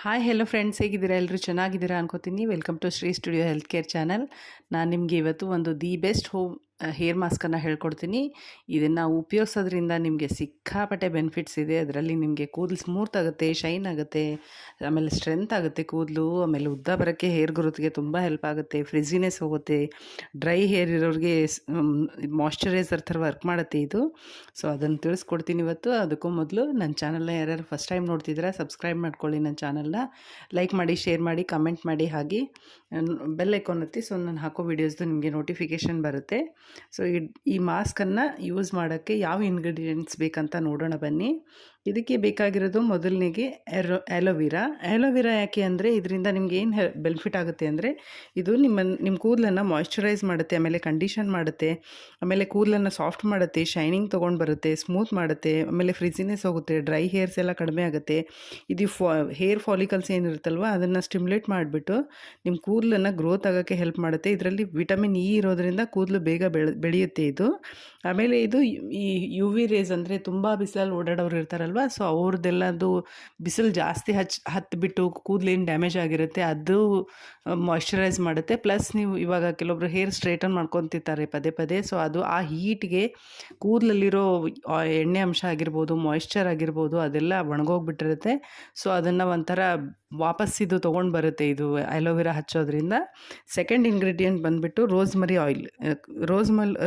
Hi hello friends, ಹೇಗಿದ್ದೀರಾ? ಎಲ್ಲರೂ ಚೆನ್ನಾಗಿದ್ದೀರಾ ಅನ್ಕೋತೀನಿ. Welcome to Shri studio health care channel. ನಾನು ನಿಮಗೆ ಇವತ್ತು ಒಂದು ದಿ ಬೆಸ್ಟ್ ಹೋಮ್ ಹೇರ್ ಮಾಸ್ಕನ್ನು ಹೇಳ್ಕೊಡ್ತೀನಿ. ಇದನ್ನು ಉಪಯೋಗಿಸೋದ್ರಿಂದ ನಿಮಗೆ ಸಿಕ್ಕಾಪಟ್ಟೆ ಬೆನಿಫಿಟ್ಸ್ ಇದೆ. ಅದರಲ್ಲಿ ನಿಮಗೆ ಕೂದಲು ಸ್ಮೂತ್ ಆಗುತ್ತೆ, ಶೈನ್ ಆಗುತ್ತೆ, ಆಮೇಲೆ ಸ್ಟ್ರೆಂತ್ ಆಗುತ್ತೆ ಕೂದಲು, ಆಮೇಲೆ ಉದ್ದ ಬರೋಕ್ಕೆ ಹೇರ್ ಗ್ರೋತ್ಗೆ ತುಂಬ ಹೆಲ್ಪ್ ಆಗುತ್ತೆ, ಫ್ರಿಝಿನೆಸ್ ಹೋಗುತ್ತೆ, ಡ್ರೈ ಹೇರ್ ಇರೋರಿಗೆ ಮಾಯ್ಶ್ಚರೈಸರ್ ಥರ ವರ್ಕ್ ಮಾಡುತ್ತೆ ಇದು. ಸೊ ಅದನ್ನು ತಿಳಿಸ್ಕೊಡ್ತೀನಿ ಇವತ್ತು. ಅದಕ್ಕೂ ಮೊದಲು ನನ್ನ ಚಾನಲ್ನ ಯಾರ್ಯಾರು ಫಸ್ಟ್ ಟೈಮ್ ನೋಡ್ತಿದ್ದೀರಾ ಸಬ್ಸ್ಕ್ರೈಬ್ ಮಾಡ್ಕೊಳ್ಳಿ. ನನ್ನ ಚಾನಲ್ನ ಲೈಕ್ ಮಾಡಿ, ಶೇರ್ ಮಾಡಿ, ಕಮೆಂಟ್ ಮಾಡಿ, ಹಾಗೆ ಬೆಲ್ ಐಕಾನ್ ಒತ್ತಿ. ಸೊ ನಾನು ಹಾಕೋ ವೀಡಿಯೋಸ್ದು ನಿಮಗೆ ನೋಟಿಫಿಕೇಷನ್ ಬರುತ್ತೆ. ಸೊ ಈ ಮಾಸ್ಕನ್ನು ಯೂಸ್ ಮಾಡೋಕ್ಕೆ ಯಾವ ಇಂಗ್ರೀಡಿಯೆಂಟ್ಸ್ ಬೇಕಂತ ನೋಡೋಣ ಬನ್ನಿ. ಇದಕ್ಕೆ ಬೇಕಾಗಿರೋದು ಮೊದಲನೇಗೆ ಆ್ಯಲೋವಿರಾ ಯಾಕೆ ಅಂದರೆ ಇದರಿಂದ ನಿಮ್ಗೆ ಏನು ಬೆನಿಫಿಟ್ ಆಗುತ್ತೆ ಅಂದರೆ ಇದು ನಿಮ್ಮ ಕೂದಲನ್ನು ಮಾಯ್ಶ್ಚರೈಸ್ ಮಾಡುತ್ತೆ, ಆಮೇಲೆ ಕಂಡೀಷನ್ ಮಾಡುತ್ತೆ, ಆಮೇಲೆ ಕೂದಲನ್ನು ಸಾಫ್ಟ್ ಮಾಡುತ್ತೆ, ಶೈನಿಂಗ್ ತೊಗೊಂಡು ಬರುತ್ತೆ, ಸ್ಮೂತ್ ಮಾಡುತ್ತೆ, ಆಮೇಲೆ ಫ್ರಿಝಿನೆಸ್ ಹೋಗುತ್ತೆ, ಡ್ರೈ ಹೇರ್ಸ್ ಎಲ್ಲ ಕಡಿಮೆ ಆಗುತ್ತೆ. ಇದು ಹೇರ್ ಫಾಲಿಕಲ್ಸ್ ಏನಿರುತ್ತಲ್ವ ಅದನ್ನು ಸ್ಟಿಮ್ಯುಲೇಟ್ ಮಾಡಿಬಿಟ್ಟು ನಿಮ್ಮ ಕೂದಲನ್ನು ಗ್ರೋತ್ ಆಗೋಕ್ಕೆ ಹೆಲ್ಪ್ ಮಾಡುತ್ತೆ. ಇದರಲ್ಲಿ ವಿಟಮಿನ್ ಇ ಇರೋದ್ರಿಂದ ಕೂದಲು ಬೇಗ ಬೆಳೆಯುತ್ತೆ ಇದು. ಆಮೇಲೆ ಇದು ಈ ಯು ವಿ ರೇಸ್ ಅಂದರೆ ತುಂಬ ಬಿಸಿಲಲ್ಲಿ ಓಡಾಡೋರು ಇರ್ತಾರಲ್ವ, ಸೊ ಅವ್ರದ್ದೆಲ್ಲದು ಬಿಸಿಲು ಜಾಸ್ತಿ ಹತ್ತಿಬಿಟ್ಟು ಕೂದಲೇನು ಡ್ಯಾಮೇಜ್ ಆಗಿರುತ್ತೆ ಅದು ಮಾಯ್ಶ್ಚರೈಸ್ ಮಾಡುತ್ತೆ. ಪ್ಲಸ್ ನೀವು ಇವಾಗ ಕೆಲವೊಬ್ರು ಹೇರ್ ಸ್ಟ್ರೈಟನ್ ಮಾಡ್ಕೊತಿರ್ತಾರೆ ಪದೇ ಪದೇ, ಸೊ ಅದು ಆ ಹೀಟ್ಗೆ ಕೂದಲಲ್ಲಿರೋ ಎಣ್ಣೆ ಅಂಶ ಆಗಿರ್ಬೋದು, ಮಾಯ್ಶ್ಚರ್ ಆಗಿರ್ಬೋದು, ಅದೆಲ್ಲ ಒಣಗೋಗ್ಬಿಟ್ಟಿರುತ್ತೆ. ಸೊ ಅದನ್ನು ಒಂಥರ ವಾಪಸ್ ಇದು ತೊಗೊಂಡು ಬರುತ್ತೆ ಇದು ಆ್ಯಲೋವೆರಾ ಹಚ್ಚೋದ್ರಿಂದ. ಸೆಕೆಂಡ್ ಇಂಗ್ರೀಡಿಯೆಂಟ್ ಬಂದುಬಿಟ್ಟು ರೋಸ್ಮರಿ ಆಯಿಲ್.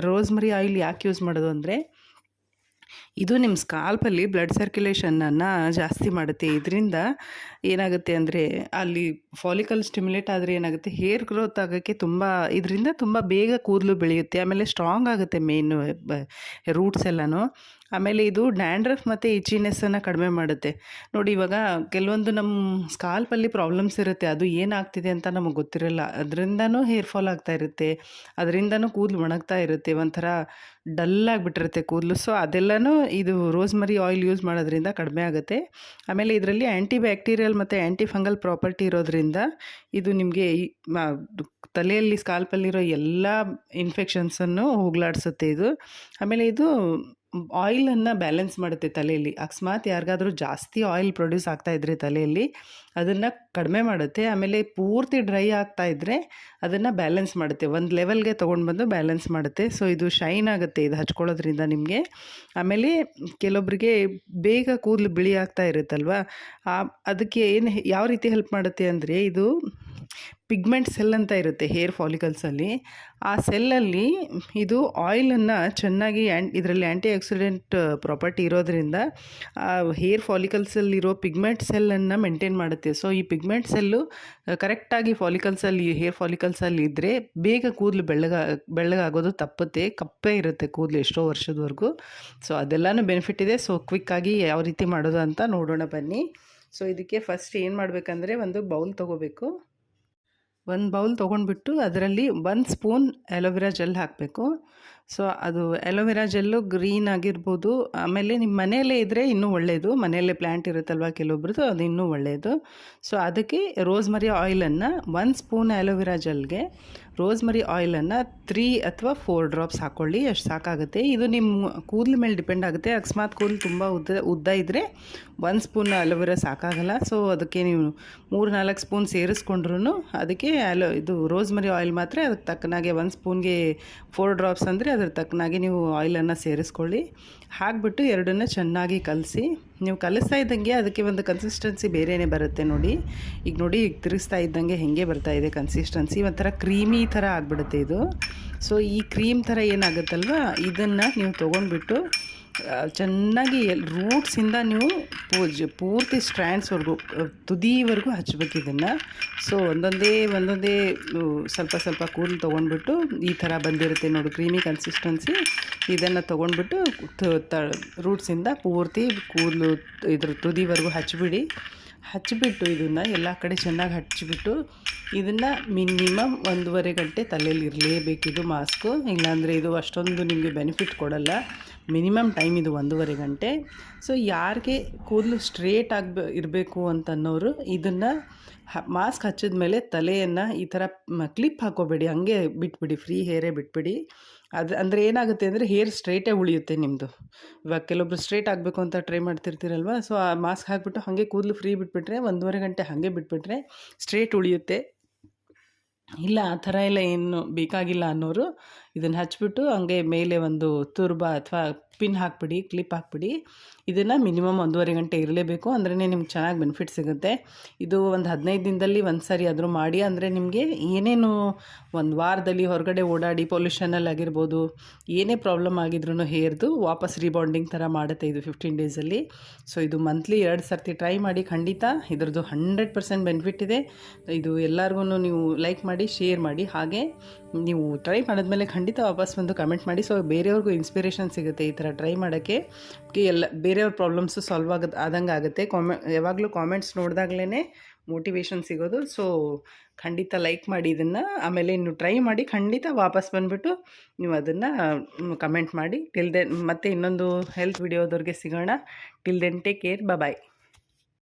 ರೋಸ್ಮರಿ ಆಯಿಲ್ ಯಾಕೆ ಯೂಸ್ ಮಾಡೋದು ಅಂದರೆ ಇದು ನಿಮ್ಮ ಸ್ಕಾಲ್ಪಲ್ಲಿ ಬ್ಲಡ್ ಸರ್ಕ್ಯುಲೇಷನನ್ನು ಜಾಸ್ತಿ ಮಾಡುತ್ತೆ. ಇದರಿಂದ ಏನಾಗುತ್ತೆ ಅಂದರೆ ಅಲ್ಲಿ ಫಾಲಿಕಲ್ ಸ್ಟಿಮ್ಯುಲೇಟ್ ಆದರೆ ಏನಾಗುತ್ತೆ, ಹೇರ್ ಗ್ರೋತ್ ಆಗೋಕ್ಕೆ ಇದರಿಂದ ತುಂಬ ಬೇಗ ಕೂದಲು ಬೆಳೆಯುತ್ತೆ, ಆಮೇಲೆ ಸ್ಟ್ರಾಂಗ್ ಆಗುತ್ತೆ ಮೇನ್ ರೂಟ್ಸ್ ಎಲ್ಲನೂ. ಆಮೇಲೆ ಇದು ಡ್ಯಾಂಡ್ರಫ್ ಮತ್ತು ಇಚಿನೆಸ್ಸನ್ನು ಕಡಿಮೆ ಮಾಡುತ್ತೆ. ನೋಡಿ ಇವಾಗ ಕೆಲವೊಂದು ನಮ್ಮ ಸ್ಕಾಲ್ಪಲ್ಲಿ ಪ್ರಾಬ್ಲಮ್ಸ್ ಇರುತ್ತೆ, ಅದು ಏನಾಗ್ತಿದೆ ಅಂತ ನಮಗೆ ಗೊತ್ತಿರಲ್ಲ, ಅದರಿಂದನೂ ಹೇರ್ ಫಾಲ್ ಆಗ್ತಾ ಇರುತ್ತೆ, ಅದರಿಂದನೂ ಕೂದಲು ಒಣಗ್ತಾ ಇರುತ್ತೆ, ಒಂಥರ ಡಲ್ ಆಗಿಬಿಟ್ಟಿರುತ್ತೆ ಕೂದಲು. ಸೊ ಅದೆಲ್ಲನೂ ಇದು ರೋಸ್ಮರಿ ಆಯಿಲ್ ಯೂಸ್ ಮಾಡೋದ್ರಿಂದ ಕಡಿಮೆ ಆಗುತ್ತೆ. ಆಮೇಲೆ ಇದರಲ್ಲಿ ಆ್ಯಂಟಿ ಬ್ಯಾಕ್ಟೀರಿಯಲ್ ಮತ್ತು ಆ್ಯಂಟಿ ಫಂಗಲ್ ಪ್ರಾಪರ್ಟಿ ಇರೋದ್ರಿಂದ ಇದು ನಿಮಗೆ ತಲೆಯಲ್ಲಿ ಸ್ಕಾಲ್ಪಲ್ಲಿರೋ ಎಲ್ಲ ಇನ್ಫೆಕ್ಷನ್ಸನ್ನು ಹೋಗಲಾಡಿಸುತ್ತೆ ಇದು. ಆಮೇಲೆ ಇದು ಆಯಿಲನ್ನು ಬ್ಯಾಲೆನ್ಸ್ ಮಾಡುತ್ತೆ ತಲೆಯಲ್ಲಿ. ಅಕಸ್ಮಾತ್ ಯಾರಿಗಾದರೂ ಜಾಸ್ತಿ ಆಯಿಲ್ ಪ್ರೊಡ್ಯೂಸ್ ಆಗ್ತಾಯಿದ್ರೆ ತಲೆಯಲ್ಲಿ ಅದನ್ನು ಕಡಿಮೆ ಮಾಡುತ್ತೆ. ಆಮೇಲೆ ಪೂರ್ತಿ ಡ್ರೈ ಆಗ್ತಾಯಿದ್ರೆ ಅದನ್ನು ಬ್ಯಾಲೆನ್ಸ್ ಮಾಡುತ್ತೆ, ಒಂದು ಲೆವೆಲ್ಗೆ ತೊಗೊಂಡು ಬಂದು ಬ್ಯಾಲೆನ್ಸ್ ಮಾಡುತ್ತೆ. ಸೊ ಇದು ಶೈನ್ ಆಗುತ್ತೆ ಇದು ಹಚ್ಕೊಳ್ಳೋದ್ರಿಂದ ನಿಮಗೆ. ಆಮೇಲೆ ಕೆಲವೊಬ್ಬರಿಗೆ ಬೇಗ ಕೂದಲು ಬಿಳಿ ಆಗ್ತಾ ಇರುತ್ತಲ್ವ, ಅದಕ್ಕೆ ಯಾವ ರೀತಿ ಹೆಲ್ಪ್ ಮಾಡುತ್ತೆ ಅಂದರೆ ಇದು ಪಿಗ್ಮೆಂಟ್ ಸೆಲ್ ಅಂತ ಇರುತ್ತೆ ಹೇರ್ ಫಾಲಿಕಲ್ಸಲ್ಲಿ. ಆ ಸೆಲ್ಲಲ್ಲಿ ಇದು ಆಯಿಲನ್ನು ಚೆನ್ನಾಗಿ ಇದರಲ್ಲಿ ಆ್ಯಂಟಿ ಆಕ್ಸಿಡೆಂಟ್ ಪ್ರಾಪರ್ಟಿ ಇರೋದ್ರಿಂದ ಆ ಹೇರ್ ಫಾಲಿಕಲ್ಸಲ್ಲಿರೋ ಪಿಗ್ಮೆಂಟ್ ಸೆಲ್ಲನ್ನು ಮೇಂಟೈನ್ ಮಾಡುತ್ತೆ. ಸೊ ಈ ಪಿಗ್ಮೆಂಟ್ ಸೆಲ್ಲು ಕರೆಕ್ಟಾಗಿ ಹೇರ್ ಫಾಲಿಕಲ್ಸಲ್ಲಿ ಇದ್ದರೆ ಬೇಗ ಕೂದಲು ಬೆಳ್ಳಗಾಗೋದು ತಪ್ಪುತ್ತೆ, ಕಪ್ಪೇ ಇರುತ್ತೆ ಕೂದಲು ಎಷ್ಟೋ ವರ್ಷದವರೆಗೂ. ಸೊ ಅದೆಲ್ಲನೂ ಬೆನಿಫಿಟ್ ಇದೆ. ಸೊ ಕ್ವಿಕ್ಕಾಗಿ ಯಾವ ರೀತಿ ಮಾಡೋದು ಅಂತ ನೋಡೋಣ ಬನ್ನಿ. ಸೊ ಇದಕ್ಕೆ ಫಸ್ಟ್ ಏನು ಮಾಡಬೇಕಂದ್ರೆ ಒಂದು ಬೌಲ್ ತೊಗೋಬೇಕು. ಒಂದು ಬೌಲ್ ತೊಗೊಂಡ್ಬಿಟ್ಟು ಅದರಲ್ಲಿ 1 ಸ್ಪೂನ್ ಆ್ಯಲೋವೆರಾ ಜೆಲ್ ಹಾಕಬೇಕು. ಸೊ ಅದು ಆ್ಯಲೋವೆರಾ ಜೆಲ್ಲು ಗ್ರೀನ್ ಆಗಿರ್ಬೋದು, ಆಮೇಲೆ ನಿಮ್ಮ ಮನೆಯಲ್ಲೇ ಇದ್ದರೆ ಇನ್ನೂ ಒಳ್ಳೆಯದು, ಮನೆಯಲ್ಲೇ ಪ್ಲ್ಯಾಂಟ್ ಇರುತ್ತಲ್ವ ಕೆಲವೊಬ್ರದ್ದು, ಅದು ಇನ್ನೂ ಒಳ್ಳೆಯದು. ಸೊ ಅದಕ್ಕೆ ರೋಸ್ಮರಿ ಆಯಿಲನ್ನು 1 ಸ್ಪೂನ್ ಆ್ಯಲೋವೆರಾ ಜೆಲ್ಗೆ ರೋಸ್ಮರಿ ಆಯಿಲನ್ನು 3 ಅಥವಾ 4 ಡ್ರಾಪ್ಸ್ ಹಾಕ್ಕೊಳ್ಳಿ, ಅಷ್ಟು ಸಾಕಾಗುತ್ತೆ. ಇದು ನಿಮ್ಮ ಕೂದಲ ಮೇಲೆ ಡಿಪೆಂಡ್ ಆಗುತ್ತೆ. ಅಕಸ್ಮಾತ್ ಕೂದಲು ತುಂಬ ಉದ್ದ ಇದ್ದರೆ 1 ಸ್ಪೂನ್ ಆ್ಯಲೋವೆರಾ ಸಾಕಾಗಲ್ಲ. ಸೊ ಅದಕ್ಕೆ ನೀವು 3-4 ಸ್ಪೂನ್ ಸೇರಿಸ್ಕೊಂಡ್ರೂ ಅದಕ್ಕೆ ಇದು ರೋಸ್ಮರಿ ಆಯಿಲ್ ಮಾತ್ರ ಅದಕ್ಕೆ ತಕ್ಕನಾಗೆ 1 ಸ್ಪೂನ್ಗೆ 4 ಡ್ರಾಪ್ಸ್ ಅಂದರೆ ಅದ್ರ ತಕ್ಕನಾಗಿ ನೀವು ಆಯಿಲನ್ನು ಸೇರಿಸ್ಕೊಳ್ಳಿ. ಹಾಕಿಬಿಟ್ಟು ಎರಡನ್ನ ಚೆನ್ನಾಗಿ ಕಲಸಿ. ನೀವು ಕಲಿಸ್ತಾ ಇದ್ದಂಗೆ ಅದಕ್ಕೆ ಒಂದು ಕನ್ಸಿಸ್ಟೆನ್ಸಿ ಬೇರೆಯೇ ಬರುತ್ತೆ ನೋಡಿ. ಈಗ ನೋಡಿ, ಈಗ ತಿರುಗಿಸ್ತಾ ಇದ್ದಂಗೆ ಹೇಗೆ ಬರ್ತಾ ಇದೆ ಕನ್ಸಿಸ್ಟೆನ್ಸಿ, ಒಂಥರ ಕ್ರೀಮಿ ಥರ ಆಗಿಬಿಡುತ್ತೆ ಇದು. ಸೊ ಈ ಕ್ರೀಮ್ ಥರ ಏನಾಗುತ್ತಲ್ವ, ಇದನ್ನು ನೀವು ತೊಗೊಂಡ್ಬಿಟ್ಟು ಚೆನ್ನಾಗಿ ರೂಟ್ಸಿಂದ ನೀವು ಪೂರ್ತಿ ಸ್ಟ್ರ್ಯಾಂಡ್ಸ್ವರೆಗೂ ತುದಿವರೆಗೂ ಹಚ್ಬೇಕು ಇದನ್ನು. ಸೊ ಒಂದೊಂದೇ ಸ್ವಲ್ಪ ಕೂದಲು ತೊಗೊಂಡ್ಬಿಟ್ಟು ಈ ಥರ ಬಂದಿರುತ್ತೆ ನೋಡಿ ಕ್ರೀಮಿ ಕನ್ಸಿಸ್ಟೆನ್ಸಿ. ಇದನ್ನು ತೊಗೊಂಡ್ಬಿಟ್ಟು ರೂಟ್ಸಿಂದ ಪೂರ್ತಿ ಕೂದಲು ಇದ್ರ ತುದಿವರೆಗೂ ಹಚ್ಚಿಬಿಟ್ಟು ಇದನ್ನು ಎಲ್ಲ ಕಡೆ ಚೆನ್ನಾಗಿ ಹಚ್ಚಿಬಿಟ್ಟು ಇದನ್ನು ಮಿನಿಮಮ್ 1.5 ಗಂಟೆ ತಲೆಯಲ್ಲಿ ಇರಲೇಬೇಕಿದು ಮಾಸ್ಕು, ಇಲ್ಲಾಂದರೆ ಇದು ಅಷ್ಟೊಂದು ನಿಮಗೆ ಬೆನಿಫಿಟ್ ಕೊಡಲ್ಲ. ಮಿನಿಮಮ್ ಟೈಮ್ ಇದು 1.5 ಗಂಟೆ. ಸೊ ಯಾರಿಗೆ ಕೂದಲು ಸ್ಟ್ರೇಟ್ ಇರಬೇಕು ಅಂತನ್ನೋರು ಇದನ್ನು ಮಾಸ್ಕ್ ಹಚ್ಚಿದ ಮೇಲೆ ತಲೆಯನ್ನು ಈ ಥರ ಕ್ಲಿಪ್ ಹಾಕೋಬೇಡಿ, ಹಂಗೆ ಬಿಟ್ಬಿಡಿ, ಫ್ರೀ ಹೇರೇ ಬಿಟ್ಬಿಡಿ. ಅದು ಅಂದರೆ ಏನಾಗುತ್ತೆ ಅಂದರೆ ಹೇರ್ ಸ್ಟ್ರೈಟೇ ಉಳಿಯುತ್ತೆ ನಿಮ್ಮದು. ಇವಾಗ ಕೆಲವೊಬ್ರು ಸ್ಟ್ರೈಟ್ ಆಗಬೇಕು ಅಂತ ಟ್ರೈ ಮಾಡ್ತಿರ್ತೀರಲ್ವ, ಸೊ ಆ ಮಾಸ್ಕ್ ಹಾಕಿಬಿಟ್ಟು ಹಾಗೆ ಕೂದಲು ಫ್ರೀ ಬಿಟ್ಬಿಟ್ರೆ 1.5 ಗಂಟೆ ಹಾಗೆ ಬಿಟ್ಬಿಟ್ರೆ ಸ್ಟ್ರೈಟ್ ಉಳಿಯುತ್ತೆ. ಇಲ್ಲ ಆ ಥರ ಎಲ್ಲ ಏನು ಬೇಕಾಗಿಲ್ಲ ಅನ್ನೋರು ಇದನ್ನು ಹಚ್ಬಿಟ್ಟು ಹಂಗೆ ಮೇಲೆ ಒಂದು ತುರ್ಬ ಅಥವಾ ಪಿನ್ ಹಾಕ್ಬಿಡಿ, ಕ್ಲಿಪ್ ಹಾಕ್ಬಿಡಿ. ಇದನ್ನು ಮಿನಿಮಮ್ 1.5 ಗಂಟೆ ಇರಲೇಬೇಕು, ಅಂದ್ರೇ ನಿಮ್ಗೆ ಚೆನ್ನಾಗಿ ಬೆನಿಫಿಟ್ ಸಿಗುತ್ತೆ. ಇದು ಒಂದು 15 ದಿನದಲ್ಲಿ ಒಂದು ಸಾರಿ ಆದರೂ ಮಾಡಿ. ಅಂದರೆ ನಿಮಗೆ ಏನೇನು ಒಂದು ವಾರದಲ್ಲಿ ಹೊರಗಡೆ ಓಡಾಡಿ ಪೊಲ್ಯೂಷನಲ್ಲಿ ಆಗಿರ್ಬೋದು, ಏನೇ ಪ್ರಾಬ್ಲಮ್ ಆಗಿದ್ರೂ ಹೇರ್ದು ವಾಪಸ್ ರೀಬಾಂಡಿಂಗ್ ಥರ ಮಾಡುತ್ತೆ ಇದು 15 ಡೇಸಲ್ಲಿ. ಸೊ ಇದು ಮಂತ್ಲಿ 2 ಸರ್ತಿ ಟ್ರೈ ಮಾಡಿ. ಖಂಡಿತ ಇದರದ್ದು 100% ಬೆನಿಫಿಟ್ ಇದೆ. ಇದು ಎಲ್ಲರಿಗೂ ನೀವು ಲೈಕ್ ಮಾಡಿ, ಶೇರ್ ಮಾಡಿ. ಹಾಗೆ ನೀವು ಟ್ರೈ ಮಾಡಿದ್ಮೇಲೆ ಖಂಡಿತ ವಾಪಸ್ ಬಂದು ಕಮೆಂಟ್ ಮಾಡಿ. ಸೊ ಬೇರೆಯವ್ರಿಗೂ ಇನ್ಸ್ಪಿರೇಷನ್ ಸಿಗುತ್ತೆ ಈ ಥರ ಟ್ರೈ ಮಾಡೋಕ್ಕೆ. ಎಲ್ಲ ಬೇರೆಯವ್ರ ಪ್ರಾಬ್ಲಮ್ಸು ಸಾಲ್ವ್ ಆದಂಗೆ ಆಗುತ್ತೆ. ಯಾವಾಗಲೂ ಕಾಮೆಂಟ್ಸ್ ನೋಡಿದಾಗಲೇ ಮೋಟಿವೇಶನ್ ಸಿಗೋದು. ಸೊ ಖಂಡಿತ ಲೈಕ್ ಮಾಡಿ ಇದನ್ನು. ಆಮೇಲೆ ನೀವು ಟ್ರೈ ಮಾಡಿ, ಖಂಡಿತ ವಾಪಸ್ ಬಂದುಬಿಟ್ಟು ನೀವು ಅದನ್ನು ಕಮೆಂಟ್ ಮಾಡಿ. ಟಿಲ್ ದೆನ್ ಮತ್ತೆ ಇನ್ನೊಂದು ಹೆಲ್ತ್ ವಿಡಿಯೋದವ್ರಿಗೆ ಸಿಗೋಣ. ಟಿಲ್ ದೆನ್ ಟೇಕ್ ಕೇರ್, ಬಾಯ್.